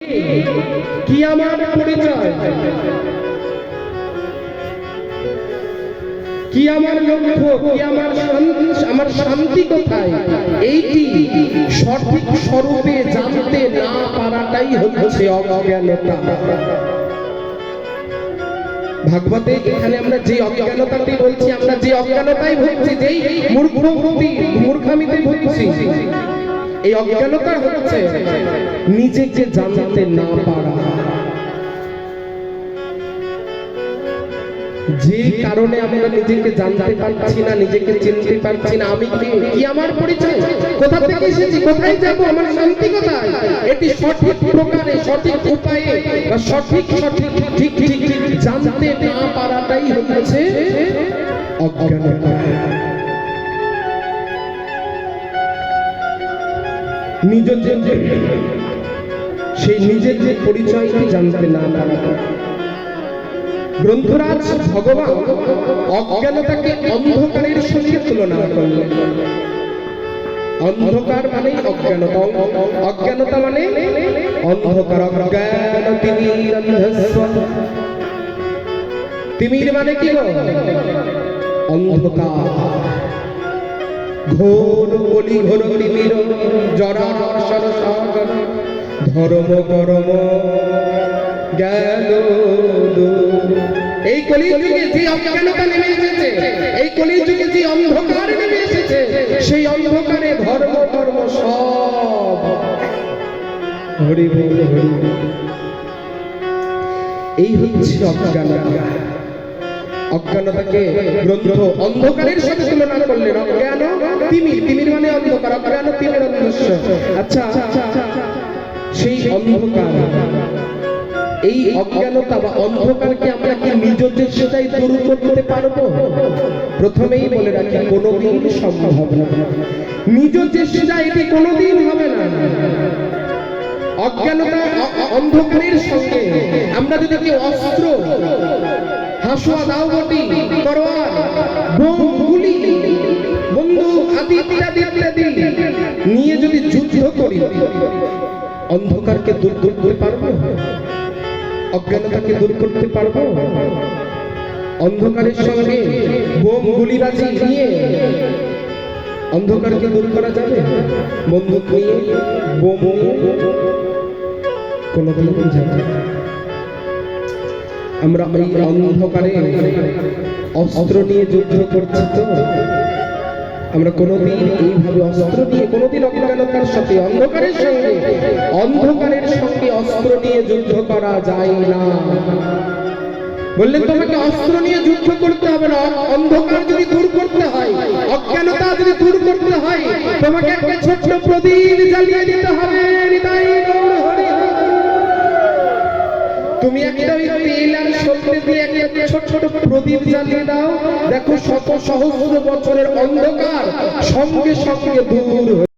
কি আমার পরিচয়, কি আমার লক্ষ্য, কি আমার শান্তি কোথায়, এইটি সঠিক স্বরূপে জানতে না পারাটাই হচ্ছে অজ্ঞানতা। ভাগবতে এখানে আমরা যে অজ্ঞানতাটি বলছি, আমরা যে অজ্ঞানতাই ভুগছি, যেই মূর্খামিতে ভুগছি, এই অজ্ঞানতা হচ্ছে নিজেকে জানতে না পারা। যে কারণে আমরা নিজেকে জানতে পারছি না, নিজেকে চিনতে পারছি না, আমি কি আমার পরিচয়, কোথা থেকে এসেছি, কোথায় যাব, আমার শান্তি কোথায়, এটি সঠিক প্রকারে সঠিক উপায়ে বা সঠিক ঠিক জানতে না পারাটাই হচ্ছে অজ্ঞানতা। সেই নিজের যে পরিচয়টি জানতে না পারা। গ্রন্থরাজ ভগবান অজ্ঞানতাকে অন্ধকারের সঙ্গে তুলনা করলেন। অন্ধকার মানে অজ্ঞানতা, অজ্ঞানতা মানে অন্ধকার। তিমির মানে কি গো? অন্ধকার। ঘোর কলি ঘোর তিমির জরাসর সাগর ধর্ম করম জ্ঞান। এই কলিযুগে যে অজ্ঞানতা নেমে এসেছে, এই কলিযুগে যে অন্ধকার নেমে এসেছে, সেই অন্ধকারে ধর্ম কর্ম সব হরি বল হরি। এই হচ্ছে অজ্ঞানতা। অজ্ঞানতাকে গ্রন্থ অন্ধকারের সাথে তুলনা করলেন। অজ্ঞান তিমির মানে অন্ধকার, অজ্ঞান তিমির অন্ধস্য। আচ্ছা, সেই অন্ধকার, এই অজ্ঞানতা বা অন্ধকারকে আমরা কি নিজ চেষ্টায় দূর করতে পারবো? প্রথমেই বলে রাখি, কোনোদিন সম্ভব না। নিজ চেষ্টা এটি কোনোদিন হবে না। অজ্ঞানতা অন্ধকারের সঙ্গে আমরা যদি কেউ অস্ত্র, হাসুয়া, দাওবটি, তরোয়ার, বোম, গুলি, বন্দুক, হাতি ইত্যাদি নিয়ে যদি যুদ্ধ করি, অন্ধকারকে দূর করতে পারবো? অজ্ঞানতাকে দূর করতে পারবো? অন্ধকারের সঙ্গে বোম, গুলিবাজি নিয়ে অন্ধকারকে দূর করা যাবে? বন্দুক নিয়ে, বোম নিয়ে কোনোদিন যাবে না। আমরা এই অন্ধকারে অস্ত্র নিয়ে যুদ্ধ করছি তো, আমরা কোনোদিন এইভাবে অস্ত্র নিয়ে, কোনোদিন অজ্ঞানতার সাথে অন্ধকারের সঙ্গে অস্ত্র নিয়ে যুদ্ধ করা যায় না। বললেন তোমাকে অস্ত্র নিয়ে যুদ্ধ করতে হবে না। অন্ধকার যদি দূর করতে হয়, অজ্ঞানতা যদি দূর করতে হয়, তোমাকে একটা ছোট্ট প্রদীপ জ্বালিয়ে দিতে হবে। তুমি একটা তেল আর সলতে দিয়ে একটা ছোট ছোট প্রদীপ জ্বালিয়ে দাও, দেখো শত সহস্র বছরের অন্ধকার সঙ্গে সঙ্গে দূর